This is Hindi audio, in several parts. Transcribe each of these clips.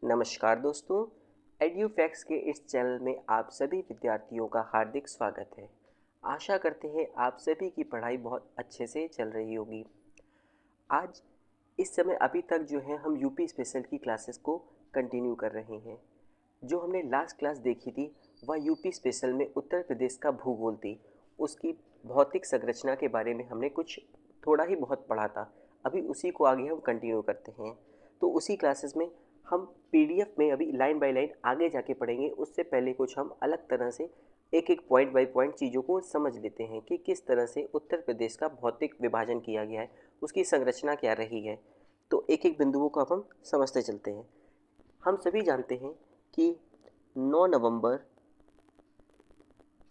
नमस्कार दोस्तों, एड्यूफैक्ट्स के इस चैनल में आप सभी विद्यार्थियों का हार्दिक स्वागत है। आशा करते हैं आप सभी की पढ़ाई बहुत अच्छे से चल रही होगी। आज इस समय अभी तक जो है हम यूपी स्पेशल की क्लासेस को कंटिन्यू कर रहे हैं। जो हमने लास्ट क्लास देखी थी वह यूपी स्पेशल में उत्तर प्रदेश का भूगोल थी। उसकी भौतिक संरचना के बारे में हमने कुछ थोड़ा ही बहुत पढ़ा था। अभी उसी को आगे हम कंटिन्यू करते हैं। तो उसी क्लासेस में हम पीडीएफ में अभी लाइन बाय लाइन आगे जाके पढ़ेंगे। उससे पहले कुछ हम अलग तरह से एक एक पॉइंट बाय पॉइंट चीज़ों को समझ लेते हैं कि किस तरह से उत्तर प्रदेश का भौतिक विभाजन किया गया है, उसकी संरचना क्या रही है। तो एक एक बिंदुओं को अब हम समझते चलते हैं। हम सभी जानते हैं कि 9 नवंबर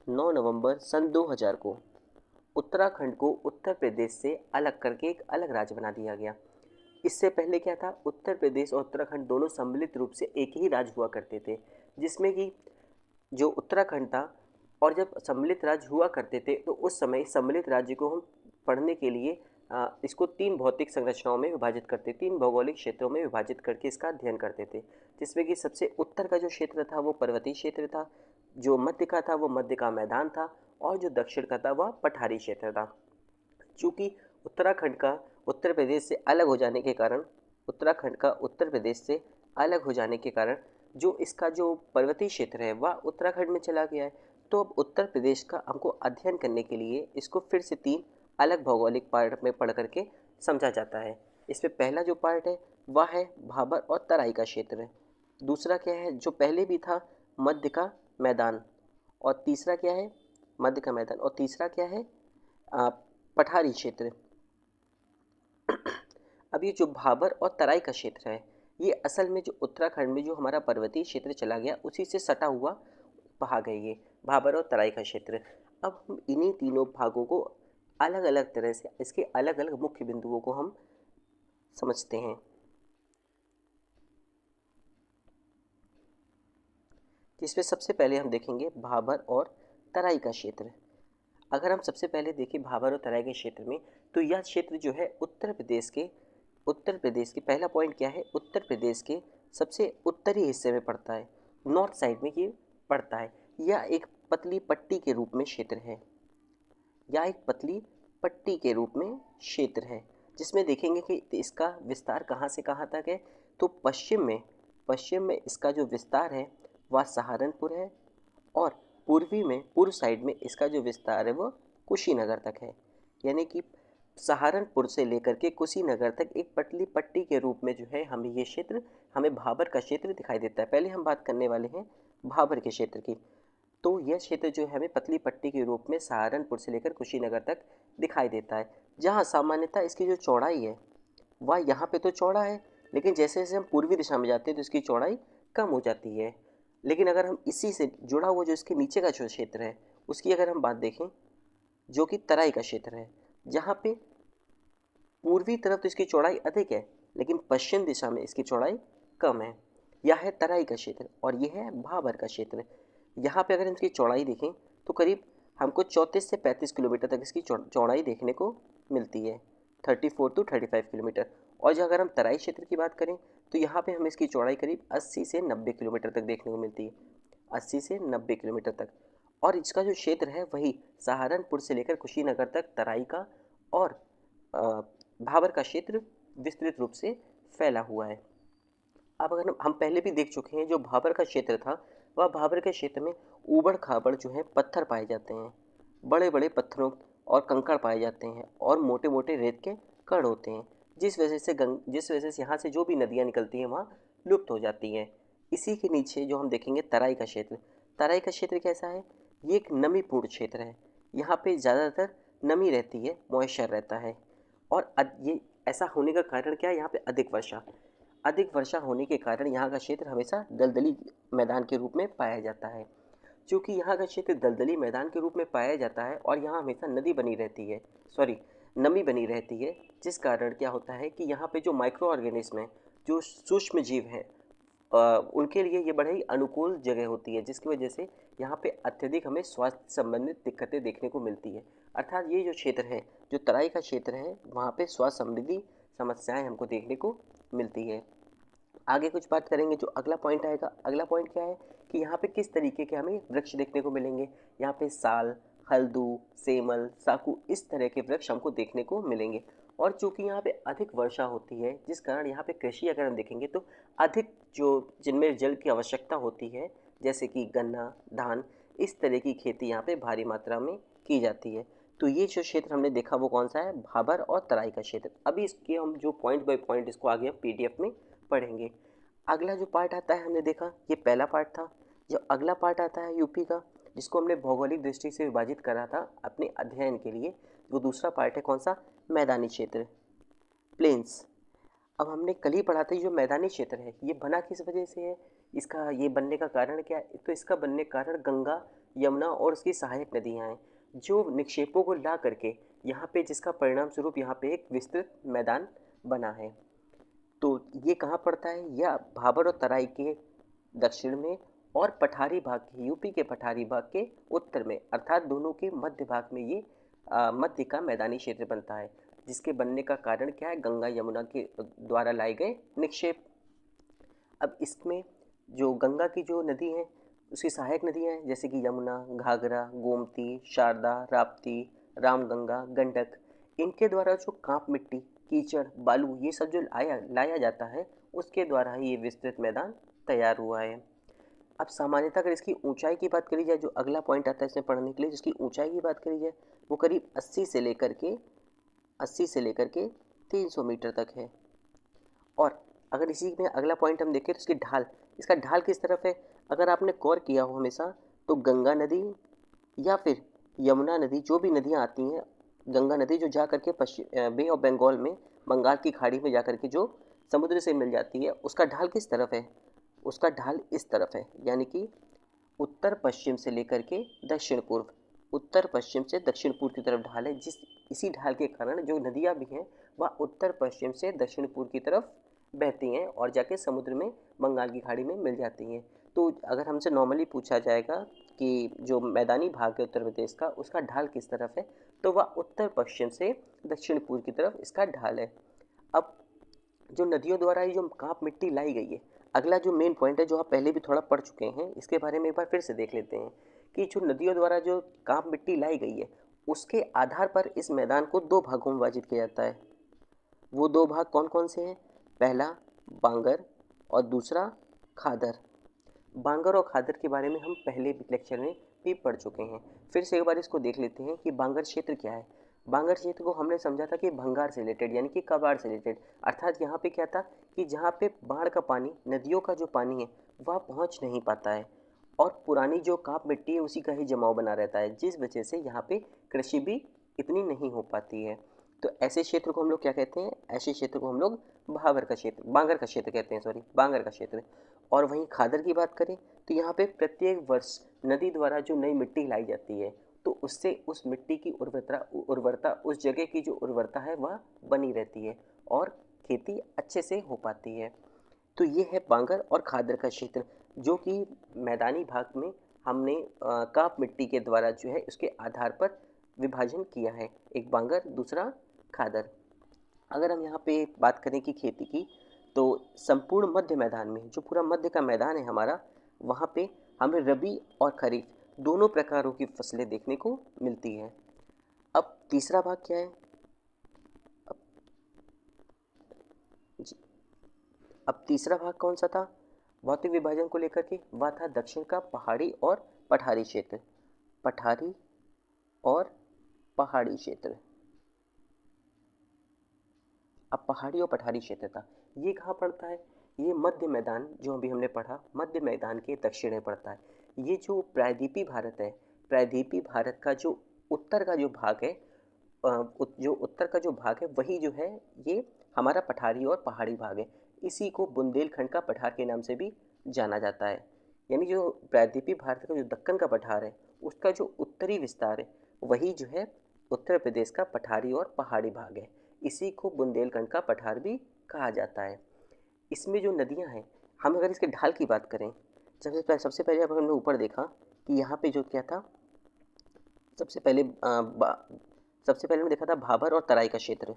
9 नवंबर सन 2000 को उत्तराखंड को उत्तर प्रदेश से अलग करके एक अलग राज्य बना दिया गया। इससे पहले क्या था, उत्तर प्रदेश और उत्तराखंड दोनों सम्मिलित रूप से एक ही राज्य हुआ करते थे, जिसमें कि जो उत्तराखंड था और जब सम्मिलित राज्य हुआ करते थे तो उस समय सम्मिलित राज्य को हम पढ़ने के लिए इसको 3 भौतिक संरचनाओं में विभाजित करते, 3 भौगोलिक क्षेत्रों में विभाजित करके इसका अध्ययन करते थे। जिसमें कि सबसे उत्तर का जो क्षेत्र था वो पर्वतीय क्षेत्र था, जो मध्य का था वो मध्य का मैदान था, और जो दक्षिण का था वह पठारी क्षेत्र था। चूँकि उत्तराखंड का उत्तर प्रदेश से अलग हो जाने के कारण उत्तराखंड का उत्तर प्रदेश से अलग हो जाने के कारण जो इसका जो पर्वतीय क्षेत्र है वह उत्तराखंड में चला गया है। तो अब उत्तर प्रदेश का हमको अध्ययन करने के लिए इसको फिर से 3 अलग भौगोलिक पार्ट में पढ़ करके समझा जाता है। इसमें पहला जो पार्ट है वह है भाबर और तराई का क्षेत्र। दूसरा क्या है, जो पहले भी था, मध्य का मैदान। और तीसरा क्या है, मध्य का मैदान। और तीसरा क्या है, आ, पठारी क्षेत्र। अब ये जो भाबर और तराई का क्षेत्र है ये असल में जो उत्तराखंड में जो हमारा पर्वतीय क्षेत्र चला गया उसी से सटा हुआ भाग है ये भाबर और तराई का क्षेत्र। अब हम इन्हीं तीनों भागों को अलग अलग तरह से इसके अलग अलग मुख्य बिंदुओं को हम समझते हैं। जिसमें सबसे पहले हम देखेंगे भाबर और तराई का क्षेत्र। अगर हम सबसे पहले देखें भाबर और तराई के क्षेत्र में, तो यह क्षेत्र जो है उत्तर प्रदेश के पहला पॉइंट क्या है, उत्तर प्रदेश के सबसे उत्तरी हिस्से में पड़ता है, नॉर्थ साइड में ये पड़ता है। यह एक पतली पट्टी के रूप में क्षेत्र है। यह एक पतली पट्टी के रूप में क्षेत्र है, जिसमें देखेंगे कि इसका विस्तार कहाँ से कहाँ तक है। तो पश्चिम में इसका जो विस्तार है वह सहारनपुर है, और पूर्व साइड में इसका जो विस्तार है वो कुशीनगर तक है। यानी कि सहारनपुर से लेकर के कुशीनगर तक एक पतली पट्टी के रूप में जो है हमें भाबर का क्षेत्र दिखाई देता है। पहले हम बात करने वाले हैं भाबर के क्षेत्र की। तो यह क्षेत्र जो है हमें पतली पट्टी के रूप में सहारनपुर से लेकर कुशीनगर तक दिखाई देता है, जहाँ सामान्यतः इसकी जो चौड़ाई है वह यहाँ पे तो चौड़ा है, लेकिन जैसे जैसे हम पूर्वी दिशा में जाते हैं तो इसकी चौड़ाई कम हो जाती है। लेकिन अगर हम इसी से जुड़ा हुआ जो इसके नीचे का जो क्षेत्र है उसकी अगर हम बात देखें, जो कि तराई का क्षेत्र है, जहाँ पे पूर्वी तरफ तो इसकी चौड़ाई अधिक है लेकिन पश्चिम दिशा में इसकी चौड़ाई कम है। यह है तराई का क्षेत्र और यह है भाबर का क्षेत्र। यहाँ पे अगर हम इसकी चौड़ाई देखें तो करीब हमको 34 से 35 किलोमीटर तक इसकी चौड़ाई देखने को मिलती है, 34 टू 35 किलोमीटर। और जो अगर हम तराई क्षेत्र की बात करें तो यहाँ पे हमें इसकी चौड़ाई करीब 80 से 90 किलोमीटर तक देखने को मिलती है, 80 से 90 किलोमीटर तक। और इसका जो क्षेत्र है वही सहारनपुर से लेकर कुशीनगर तक तराई का और भाबर का क्षेत्र विस्तृत रूप से फैला हुआ है। अब अगर हम पहले भी देख चुके हैं, जो भाबर का क्षेत्र था वह भाबर के क्षेत्र में ऊबड़ खाबड़ जो है पत्थर पाए जाते हैं, बड़े बड़े पत्थरों और कंकड़ पाए जाते हैं और मोटे मोटे रेत के कण होते हैं, जिस वजह से यहाँ से जो भी नदियाँ निकलती हैं वहाँ लुप्त हो जाती हैं। इसी के नीचे जो हम देखेंगे तराई का क्षेत्र। तराई का क्षेत्र कैसा है, ये एक नमीपूर्ण क्षेत्र है। यहाँ पे ज़्यादातर नमी रहती है, मॉइस्चर रहता है। और ये ऐसा होने का कारण क्या है, यहाँ पे अधिक वर्षा होने के कारण यहाँ का क्षेत्र हमेशा दलदली मैदान के रूप में पाया जाता है। चूँकि यहाँ का क्षेत्र दलदली मैदान के रूप में पाया जाता है और यहाँ हमेशा नमी बनी रहती है, जिस कारण क्या होता है कि यहाँ पे जो माइक्रो ऑर्गेनिज्म है, जो सूक्ष्म जीव हैं, उनके लिए ये बड़े ही अनुकूल जगह होती है, जिसकी वजह से यहाँ पे अत्यधिक हमें स्वास्थ्य संबंधित दिक्कतें देखने को मिलती है। अर्थात ये जो क्षेत्र है, जो तराई का क्षेत्र है, वहाँ पे स्वास्थ्य संबंधी समस्याएं हमको देखने को मिलती है। आगे कुछ बात करेंगे। जो अगला पॉइंट आएगा, अगला पॉइंट क्या है कि यहाँ पे किस तरीके के हमें वृक्ष देखने को मिलेंगे। यहाँ पे साल, हल्दू, सेमल, साकू इस तरह के वृक्ष हमको देखने को मिलेंगे। और चूंकि यहाँ पे अधिक वर्षा होती है, जिस कारण यहाँ पे कृषि अगर हम देखेंगे तो अधिक जो जिनमें जल की आवश्यकता होती है, जैसे कि गन्ना, धान, इस तरह की खेती यहाँ पे भारी मात्रा में की जाती है। तो ये जो क्षेत्र हमने देखा वो कौन सा है, भाबर और तराई का क्षेत्र। अभी इसके हम जो पॉइंट बाय पॉइंट इसको आगे हम पीडीएफ में पढ़ेंगे। अगला जो पार्ट आता है, हमने देखा ये पहला पार्ट था। जो अगला पार्ट आता है यूपी का, जिसको हमने भौगोलिक दृष्टि से विभाजित करा था अपने अध्ययन के लिए, वो दूसरा पार्ट है कौन सा, मैदानी क्षेत्र, प्लेन्स। अब हमने कल ही पढ़ा था जो मैदानी क्षेत्र है ये बना किस वजह से है, इसका ये बनने का कारण क्या है। तो इसका बनने का कारण गंगा, यमुना और उसकी सहायक नदियाँ हैं, जो निक्षेपों को ला करके यहाँ पे, जिसका परिणाम स्वरूप यहाँ पे एक विस्तृत मैदान बना है। तो ये कहाँ पड़ता है, यह भाबर और तराई के दक्षिण में और पठारी भाग के, यूपी के पठारी भाग के उत्तर में, अर्थात दोनों के मध्य भाग में ये मध्य का मैदानी क्षेत्र बनता है। जिसके बनने का कारण क्या है, गंगा यमुना के द्वारा लाए गए निक्षेप। अब इसमें जो गंगा की जो नदी है, उसकी सहायक नदियाँ हैं, जैसे कि यमुना, घाघरा, गोमती, शारदा, राप्ती, रामगंगा, गंडक, इनके द्वारा जो कांप मिट्टी, कीचड़, बालू, ये सब जो लाया जाता है, उसके द्वारा ही ये विस्तृत मैदान तैयार हुआ है। अब सामान्यतः अगर इसकी ऊंचाई की बात करी जाए, जो अगला पॉइंट आता है इसमें पढ़ने के लिए, जिसकी ऊंचाई की बात करी जाए, वो करीब 80 से लेकर के 300 मीटर तक है। और अगर इसी में अगला पॉइंट हम देखें तो इसकी ढाल, इसका ढाल किस तरफ है, अगर आपने गौर किया हो हमेशा, तो गंगा नदी या फिर यमुना नदी, जो भी नदियाँ आती हैं, गंगा नदी जो जा करके पश्चिम बे ऑफ बंगाल में, बंगाल की खाड़ी में जा करके जो समुद्र से मिल जाती है, उसका ढाल किस तरफ है, उसका ढाल इस तरफ है, यानी कि उत्तर पश्चिम से लेकर के दक्षिण पूर्व, उत्तर पश्चिम से दक्षिण पूर्व की तरफ ढाल है। इसी ढाल के कारण जो नदियाँ भी हैं वह उत्तर पश्चिम से दक्षिण पूर्व की तरफ बहती हैं और जाके समुद्र में, बंगाल की खाड़ी में मिल जाती हैं। तो अगर हमसे नॉर्मली पूछा जाएगा कि जो मैदानी भाग है उत्तर प्रदेश का, उसका ढाल किस तरफ है, तो वह उत्तर पश्चिम से दक्षिण पूर्व की तरफ इसका ढाल है। अब जो नदियों द्वारा ये जो कांप मिट्टी लाई गई है, अगला जो मेन पॉइंट है जो आप पहले भी थोड़ा पढ़ चुके हैं, इसके बारे में एक बार फिर से देख लेते हैं कि जो नदियों द्वारा जो कांप मिट्टी लाई गई है, उसके आधार पर इस मैदान को दो भागों में विभाजित किया जाता है। वो दो भाग कौन कौन से हैं, पहला बांगर और दूसरा खादर। बांगर और खादर के बारे में हम पहले लेक्चर में भी पढ़ चुके हैं। फिर से एक बार इसको देख लेते हैं कि बांगर क्षेत्र क्या है। बांगर क्षेत्र को हमने समझा था कि भंगार से रिलेटेड, यानी कि कबाड़ से रिलेटेड, अर्थात यहाँ पे क्या था कि जहाँ पे बाढ़ का पानी, नदियों का जो पानी है वह पहुँच नहीं पाता है और पुरानी जो काप मिट्टी है उसी का ही जमाव बना रहता है, जिस वजह से यहाँ पे कृषि भी इतनी नहीं हो पाती है। तो ऐसे क्षेत्र को हम लोग क्या कहते हैं, ऐसे क्षेत्र को हम लोग भाबर का क्षेत्र, बांगर का क्षेत्र कहते हैं, सॉरी, बांगर का क्षेत्र। और वहीं खादर की बात करें तो यहाँ पे प्रत्येक वर्ष नदी द्वारा जो नई मिट्टी लाई जाती है, तो उससे उस मिट्टी की उर्वरता, उस जगह की जो उर्वरता है वह बनी रहती है और खेती अच्छे से हो पाती है। तो ये है बांगर और खादर का क्षेत्र, जो कि मैदानी भाग में हमने काप मिट्टी के द्वारा जो है उसके आधार पर विभाजन किया है, एक बांगर दूसरा खादर। अगर हम यहाँ पे बात करें कि खेती की, तो संपूर्ण मध्य मैदान में, जो पूरा मध्य का मैदान है हमारा, वहाँ पे हमें रबी और खरीफ दोनों प्रकारों की फसलें देखने को मिलती हैं। अब तीसरा भाग क्या है, अब, जी, अब तीसरा भाग कौन सा था भौतिक विभाजन को लेकर के, वह था दक्षिण का पहाड़ी और पठारी क्षेत्र, पठारी और पहाड़ी क्षेत्र। अब पहाड़ी और पठारी क्षेत्र था, ये कहाँ पड़ता है, ये मध्य मैदान जो अभी हमने पढ़ा, मध्य मैदान के दक्षिण में पड़ता है। ये जो प्रायद्वीपीय भारत है, प्रायद्वीपीय भारत का जो उत्तर का जो भाग है, जो उत्तर का जो भाग है वही जो है ये हमारा पठारी और पहाड़ी भाग है। इसी को बुंदेलखंड का पठार के नाम से भी जाना जाता है। यानी जो प्रायद्वीपीय भारत का जो दक्कन का पठार है, उसका जो उत्तरी विस्तार है वही जो है उत्तर प्रदेश का पठारी और पहाड़ी भाग है। इसी को बुंदेलखंड का पठार भी कहा जाता है। इसमें जो नदियां हैं, हम अगर इसके ढाल की बात करें, सबसे पहले अब हमने ऊपर देखा कि यहाँ पे जो क्या था, सबसे पहले सबसे पहले हमने देखा था भाबर और तराई का क्षेत्र।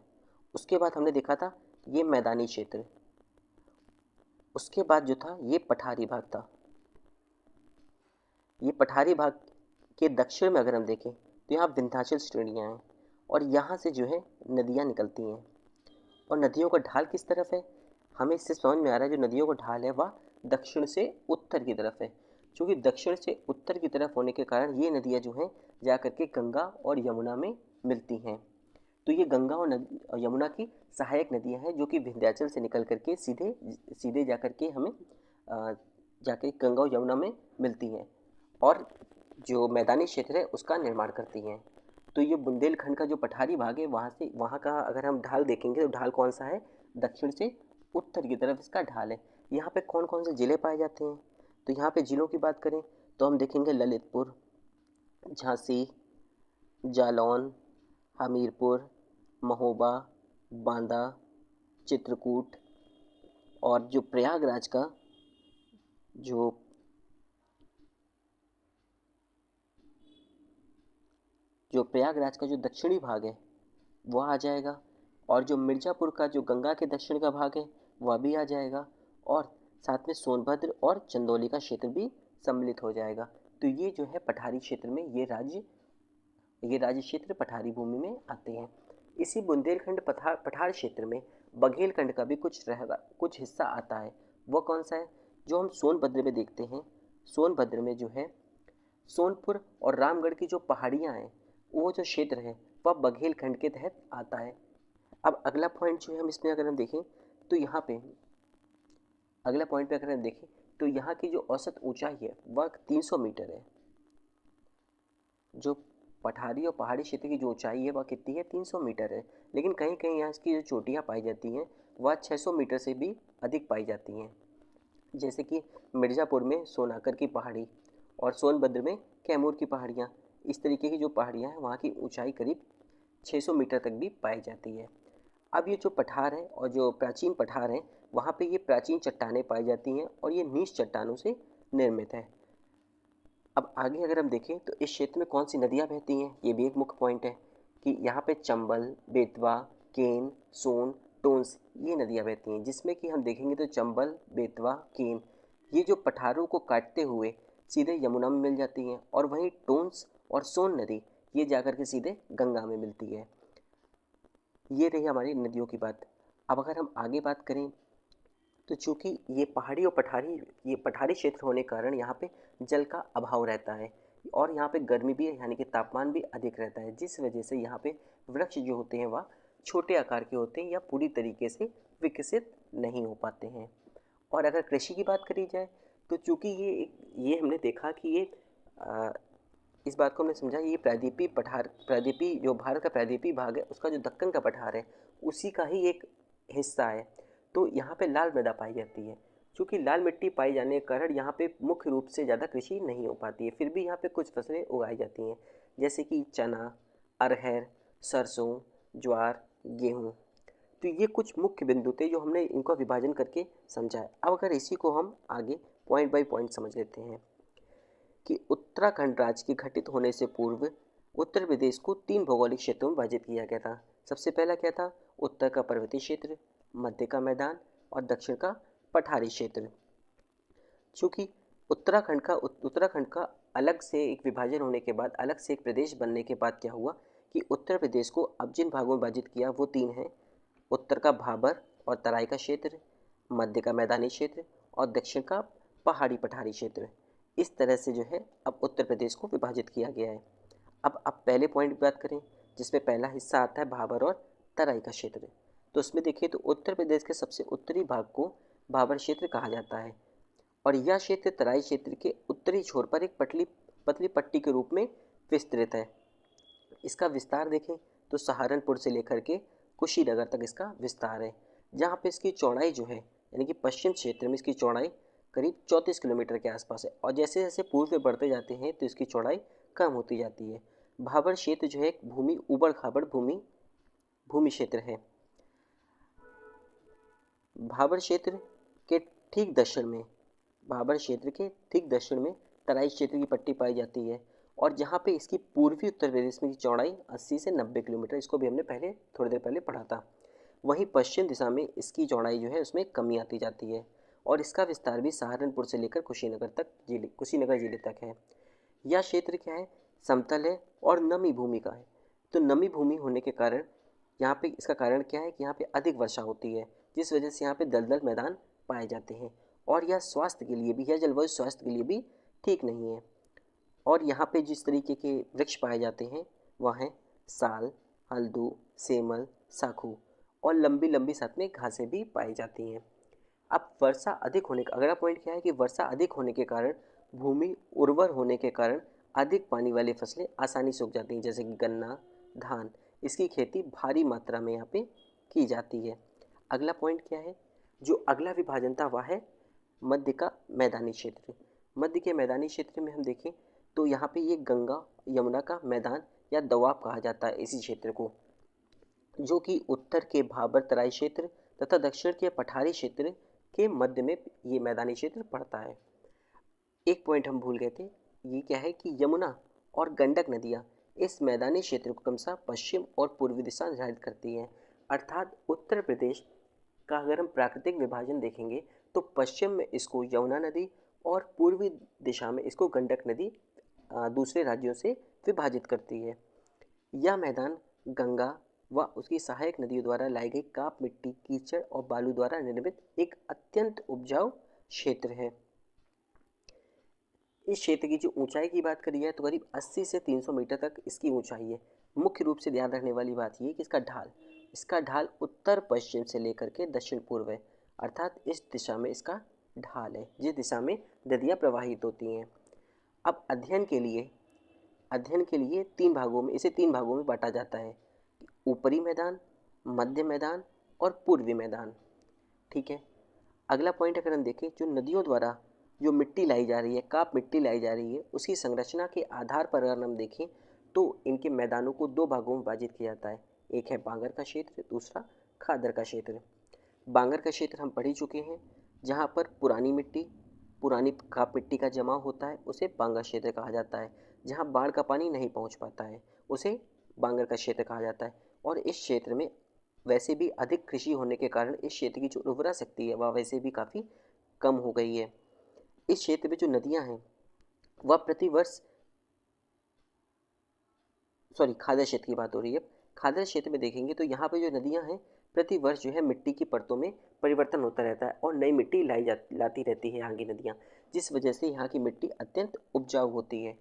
उसके बाद हमने देखा था ये मैदानी क्षेत्र। उसके बाद जो था ये पठारी भाग था। ये पठारी भाग के दक्षिण में अगर हम देखें तो यहाँ विंध्याचल श्रेणियाँ हैं और यहाँ से जो है नदियाँ निकलती हैं। और नदियों का ढाल किस तरफ है, हमें इससे समझ में आ रहा है जो नदियों का ढाल है वह दक्षिण से उत्तर की तरफ है। क्योंकि दक्षिण से उत्तर की तरफ होने के कारण ये नदियाँ जो हैं जा करके गंगा और यमुना में मिलती हैं। तो ये गंगा और यमुना की सहायक नदियाँ हैं जो कि विंध्याचल से निकल करके सीधे सीधे जा करके हमें जाके गंगा और यमुना में मिलती हैं और जो मैदानी क्षेत्र है उसका निर्माण करती हैं। तो ये बुंदेलखंड का जो पठारी भाग है वहाँ से वहाँ का अगर हम ढाल देखेंगे तो ढाल कौन सा है, दक्षिण से उत्तर की तरफ इसका ढाल है। यहाँ पे कौन कौन से ज़िले पाए जाते हैं, तो यहाँ पे ज़िलों की बात करें तो हम देखेंगे ललितपुर, झांसी, जालौन, हमीरपुर, महोबा, बांदा, चित्रकूट और जो प्रयागराज का जो प्रयागराज का जो दक्षिणी भाग है वह आ जाएगा और जो मिर्ज़ापुर का जो गंगा के दक्षिण का भाग है वह भी आ जाएगा और साथ में सोनभद्र और चंदौली का क्षेत्र भी सम्मिलित हो जाएगा। तो ये जो है पठारी क्षेत्र में ये राज्य क्षेत्र पठारी भूमि में आते हैं। इसी बुंदेलखंड पठार क्षेत्र में बघेलखंड का भी कुछ हिस्सा आता है। वह कौन सा है, जो हम सोनभद्र में देखते हैं। सोनभद्र में जो है सोनपुर और रामगढ़ की जो पहाड़ियाँ हैं वो जो क्षेत्र है वह बघेलखंड के तहत आता है। अब अगला पॉइंट जो है हम इसमें अगर हम देखें तो यहाँ पे अगला पॉइंट पे अगर हम देखें तो यहाँ की जो औसत ऊंचाई है वह 300 मीटर है। जो पठारी और पहाड़ी क्षेत्र की जो ऊंचाई है वह कितनी है, 300 मीटर है। लेकिन कहीं कहीं यहाँ की जो चोटियाँ पाई जाती हैं वह 600 मीटर से भी अधिक पाई जाती हैं। जैसे कि मिर्ज़ापुर में सोनाकर की पहाड़ी और सोनभद्र में कैमूर की पहाड़ियाँ। इस तरीके की जो पहाड़ियाँ हैं वहाँ की ऊंचाई करीब 600 मीटर तक भी पाई जाती है। अब ये जो पठार है और जो प्राचीन पठार हैं वहाँ पे ये प्राचीन चट्टानें पाई जाती हैं और ये नीच चट्टानों से निर्मित है। अब आगे अगर हम देखें तो इस क्षेत्र में कौन सी नदियाँ बहती हैं, ये भी एक मुख्य पॉइंट है कि यहाँ पे चंबल, बेतवा, केन, सोन, टोंस ये नदियाँ बहती हैं। जिसमें कि हम देखेंगे तो चंबल, बेतवा, केन ये जो पठारों को काटते हुए सीधे यमुना में मिल जाती हैं और वहीं टोंस और सोन नदी ये जाकर के सीधे गंगा में मिलती है। ये रही हमारी नदियों की बात। अब अगर हम आगे बात करें तो चूँकि ये पठारी क्षेत्र होने के कारण यहाँ पे जल का अभाव रहता है और यहाँ पे गर्मी भी यानी कि तापमान भी अधिक रहता है, जिस वजह से यहाँ पे वृक्ष जो होते हैं वह छोटे आकार के होते हैं या पूरी तरीके से विकसित नहीं हो पाते हैं। और अगर कृषि की बात करी जाए तो चूँकि ये हमने देखा कि इस बात को हमने समझा ये प्रायद्वीपीय जो भारत का प्रायद्वीपीय भाग है उसका जो दक्कन का पठार है उसी का ही एक हिस्सा है। तो यहाँ पे लाल मृदा पाई जाती है। चूँकि लाल मिट्टी पाई जाने के कारण यहाँ पे मुख्य रूप से ज़्यादा कृषि नहीं हो पाती है, फिर भी यहाँ पे कुछ फसलें उगाई जाती हैं जैसे कि चना, अरहर, सरसों, ज्वार, गेहूँ। तो ये कुछ मुख्य बिंदु थे जो हमने इनका विभाजन करके समझा है। अब अगर इसी को हम आगे पॉइंट बाय पॉइंट समझ लेते हैं कि उत्तराखंड राज्य के गठित होने से पूर्व उत्तर प्रदेश को 3 भौगोलिक क्षेत्रों में विभाजित किया गया था। सबसे पहला क्या था, उत्तर का पर्वतीय क्षेत्र, मध्य का मैदान और दक्षिण का पठारी क्षेत्र। चूँकि उत्तराखंड का अलग से एक विभाजन होने के बाद, अलग से एक प्रदेश बनने के बाद क्या हुआ कि उत्तर प्रदेश को अब जिन भागों में विभाजित किया वो 3 हैं, उत्तर का भाबर और तराई का क्षेत्र, मध्य का मैदानी क्षेत्र और दक्षिण का पहाड़ी पठारी क्षेत्र। इस तरह से जो है अब उत्तर प्रदेश को विभाजित किया गया है। अब पहले पॉइंट की बात करें जिसमें पहला हिस्सा आता है भाबर और तराई का क्षेत्र। तो उसमें देखिए तो उत्तर प्रदेश के सबसे उत्तरी भाग को भाबर क्षेत्र कहा जाता है और यह क्षेत्र तराई क्षेत्र के उत्तरी छोर पर एक पतली पट्टी के रूप में विस्तृत है। इसका विस्तार देखें तो सहारनपुर से लेकर के कुशीनगर तक इसका विस्तार है, जहाँ पे इसकी चौड़ाई जो है यानी कि पश्चिम क्षेत्र में इसकी चौड़ाई करीब 34 किलोमीटर के आसपास है और जैसे जैसे पूर्व में बढ़ते जाते हैं तो इसकी चौड़ाई कम होती जाती है। भाबर क्षेत्र जो है एक ऊबड़ खाबड़ भूमि क्षेत्र है। भाबर क्षेत्र के ठीक दक्षिण में तराई क्षेत्र की पट्टी पाई जाती है और जहाँ पे इसकी पूर्वी उत्तर प्रदेश में की चौड़ाई 80 से 90 किलोमीटर, इसको भी हमने थोड़ी देर पहले पढ़ा था। वहीं पश्चिम दिशा में इसकी चौड़ाई जो है उसमें कमी आती जाती है। और इसका विस्तार भी सहारनपुर से लेकर कुशीनगर जिले तक है। यह क्षेत्र क्या है, समतल है और नमी भूमि का है। तो नमी भूमि होने के कारण यहाँ पे इसका कारण क्या है कि यहाँ पे अधिक वर्षा होती है, जिस वजह से यहाँ पे दलदल मैदान पाए जाते हैं। और यह स्वास्थ्य के लिए भी, यह जलवायु स्वास्थ्य के लिए भी ठीक नहीं है। और यहाँ पे जिस तरीके के वृक्ष पाए जाते हैं वह हैं साल, हल्दू, सेमल, साखू और लंबी लंबी साथ में घासें भी पाई जाती हैं। अब वर्षा अधिक होने का अगला पॉइंट क्या है कि वर्षा अधिक होने के कारण, भूमि उर्वर होने के कारण अधिक पानी वाली फसलें आसानी से उग जाती हैं, जैसे कि गन्ना, धान। इसकी खेती भारी मात्रा में यहाँ पे की जाती है। अगला पॉइंट क्या है, जो अगला विभाजन था वह है मध्य का मैदानी क्षेत्र। मध्य के मैदानी क्षेत्र में हम देखें तो यहाँ पे ये गंगा यमुना का मैदान या दोआब कहा जाता है इसी क्षेत्र को, जो कि उत्तर के भाबर तराई क्षेत्र तथा दक्षिण के पठारी क्षेत्र के मध्य में ये मैदानी क्षेत्र पड़ता है। एक पॉइंट हम भूल गए थे, ये क्या है कि यमुना और गंडक नदियाँ इस मैदानी क्षेत्र को क्रमशः पश्चिम और पूर्वी दिशा निर्धारित करती हैं। अर्थात उत्तर प्रदेश का अगर हम प्राकृतिक विभाजन देखेंगे तो पश्चिम में इसको यमुना नदी और पूर्वी दिशा में इसको गंडक नदी दूसरे राज्यों से विभाजित करती है। यह मैदान गंगा व उसकी सहायक नदियों द्वारा लाई गई काप मिट्टी, कीचड़ और बालू द्वारा निर्मित एक अत्यंत उपजाऊ क्षेत्र है। इस क्षेत्र की जो ऊंचाई की बात करी जाए तो करीब 80 से 300 मीटर तक इसकी ऊंचाई है। मुख्य रूप से ध्यान रखने वाली बात यह कि इसका ढाल उत्तर पश्चिम से लेकर के दक्षिण पूर्व है, अर्थात इस दिशा में इसका ढाल है जिस दिशा में नदियाँ प्रवाहित होती हैं। अब अध्ययन के लिए इसे तीन भागों में बांटा जाता है, ऊपरी मैदान, मध्य मैदान और पूर्वी मैदान। ठीक है। अगला पॉइंट अगर हम देखें, जो नदियों द्वारा जो मिट्टी लाई जा रही है, काप मिट्टी लाई जा रही है, उसकी संरचना के आधार पर अगर हम देखें तो इनके मैदानों को दो भागों में विभाजित किया जाता है। एक है बांगर का क्षेत्र, दूसरा खादर का क्षेत्र। बांगर का क्षेत्र हम पढ़ ही चुके हैं, जहाँ पर पुरानी काप मिट्टी का जमाव होता है, उसे बांगर क्षेत्र कहा जाता है। जहाँ बाढ़ का पानी नहीं पहुँच पाता है उसे बांगर का क्षेत्र कहा जाता है। और इस क्षेत्र में वैसे भी अधिक कृषि होने के कारण इस क्षेत्र की जो उर्वरा शक्ति है वह वैसे भी काफ़ी कम हो गई है। इस क्षेत्र में जो नदियां हैं वह प्रतिवर्ष खादर क्षेत्र की बात हो रही है। खादर क्षेत्र में देखेंगे तो यहाँ पे जो नदियां हैं प्रतिवर्ष जो है मिट्टी की परतों में परिवर्तन होता रहता है और नई मिट्टी लाती रहती है यहाँ की नदियाँ, जिस वजह से यहाँ की मिट्टी अत्यंत उपजाऊ होती है।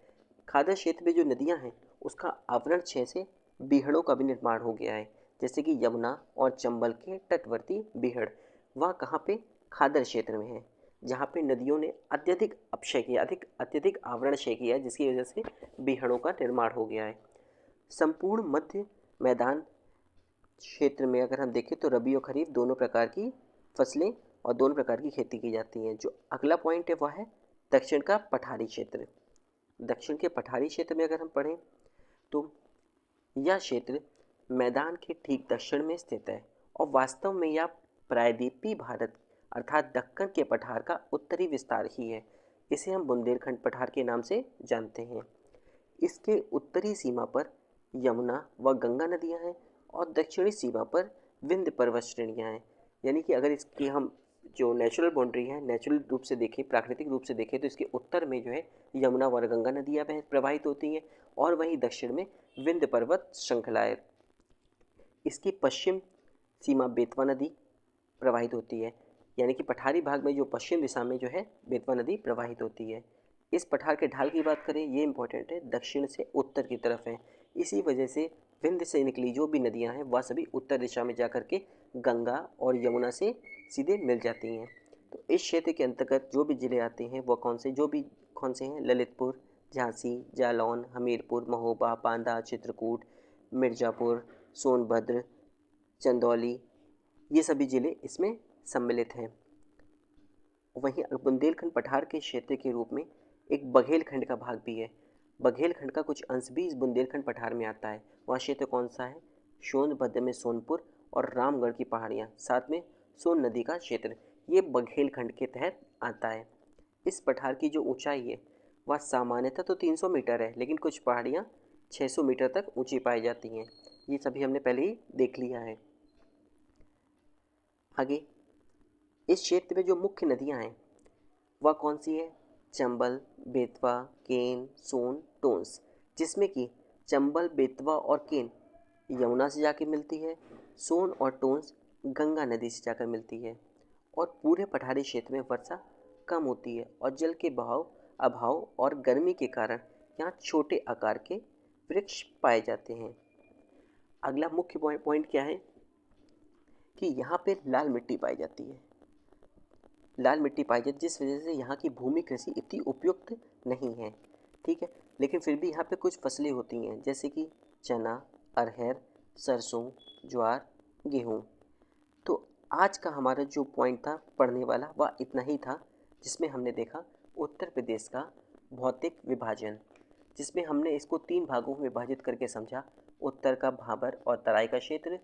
खादर क्षेत्र में जो नदियाँ हैं उसका आवरण क्षय से बीहड़ों का भी निर्माण हो गया है, जैसे कि यमुना और चंबल के तटवर्ती बीहड़, वह कहाँ पे, खादर क्षेत्र में है, जहाँ पे नदियों ने अत्यधिक आवरण क्षय किया है, जिसकी वजह से बीहड़ों का निर्माण हो गया है। संपूर्ण मध्य मैदान क्षेत्र में अगर हम देखें तो रबी और खरीफ दोनों प्रकार की फसलें और दोनों प्रकार की खेती की जाती हैं। जो अगला पॉइंट है वह है दक्षिण का पठारी क्षेत्र। दक्षिण के पठारी क्षेत्र में अगर हम पढ़ें तो यह क्षेत्र मैदान के ठीक दक्षिण में स्थित है और वास्तव में यह प्रायद्वीपीय भारत अर्थात दक्कन के पठार का उत्तरी विस्तार ही है। इसे हम बुंदेलखंड पठार के नाम से जानते हैं। इसके उत्तरी सीमा पर यमुना व गंगा नदियाँ हैं और दक्षिणी सीमा पर विंध्य पर्वत श्रेणियाँ हैं। यानी कि अगर इसकी हम जो नेचुरल बाउंड्री है, नेचुरल रूप से देखें, प्राकृतिक रूप से देखें तो इसके उत्तर में जो है यमुना व गंगा नदियाँ प्रवाहित होती हैं और वहीं दक्षिण में विंध्य पर्वत श्रृंखला है। इसकी पश्चिम सीमा बेतवा नदी प्रवाहित होती है, यानी कि पठारी भाग में जो पश्चिम दिशा में जो है बेतवा नदी प्रवाहित होती है। इस पठार के ढाल की बात करें, ये इंपॉर्टेंट है, दक्षिण से उत्तर की तरफ है। इसी वजह से विंध्य से निकली जो भी नदियां हैं वह सभी उत्तर दिशा में जाकर के गंगा और यमुना से सीधे मिल जाती हैं। तो इस क्षेत्र के अंतर्गत जो भी जिले आते हैं वह कौन से हैं, ललितपुर, झांसी, जालौन, हमीरपुर, महोबा, बांदा, चित्रकूट, मिर्ज़ापुर, सोनभद्र, चंदौली, ये सभी जिले इसमें सम्मिलित हैं। वहीं बुंदेलखंड पठार के क्षेत्र के रूप में एक बघेलखंड का भाग भी है। बघेलखंड का कुछ अंश भी इस बुंदेलखंड पठार में आता है। वह क्षेत्र कौन सा है, सोनभद्र में सोनपुर और रामगढ़ की पहाड़ियाँ, साथ में सोन नदी का क्षेत्र, ये बघेलखंड के तहत आता है। इस पठार की जो ऊंचाई है वह सामान्यतः तो 300 मीटर है, लेकिन कुछ पहाड़ियाँ 600 मीटर तक ऊंची पाई जाती हैं। ये सभी हमने पहले ही देख लिया है। आगे इस क्षेत्र में जो मुख्य नदियाँ हैं वह कौन सी है? चंबल, बेतवा, केन, सोन, टोंस, जिसमें कि चंबल, बेतवा और केन यमुना से जाके मिलती है, सोन और टोंस गंगा नदी से जाकर मिलती है। और पूरे पठारी क्षेत्र में वर्षा कम होती है और जल के बहाव अभाव और गर्मी के कारण यहाँ छोटे आकार के वृक्ष पाए जाते हैं। अगला मुख्य पॉइंट क्या है कि यहाँ पे लाल मिट्टी पाई जाती है। लाल मिट्टी पाई जाती है जिस वजह से यहाँ की भूमि कृषि इतनी उपयुक्त नहीं है, ठीक है। लेकिन फिर भी यहाँ पे कुछ फसलें होती हैं जैसे कि चना, अरहर, सरसों, ज्वार, गेहूँ। तो आज का हमारा जो पॉइंट था पढ़ने वाला वह इतना ही था, जिसमें हमने देखा उत्तर प्रदेश का भौतिक विभाजन, जिसमें हमने इसको 3 भागों में विभाजित करके समझा। उत्तर का भाबर और तराई का क्षेत्र,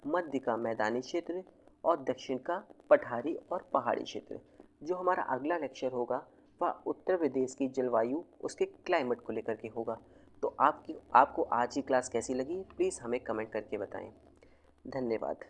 मध्य का मैदानी क्षेत्र और दक्षिण का पठारी और पहाड़ी क्षेत्र। जो हमारा अगला लेक्चर होगा वह उत्तर प्रदेश की जलवायु, उसके क्लाइमेट को लेकर के होगा। तो आपको आज की क्लास कैसी लगी प्लीज़ हमें कमेंट करके बताएं। धन्यवाद।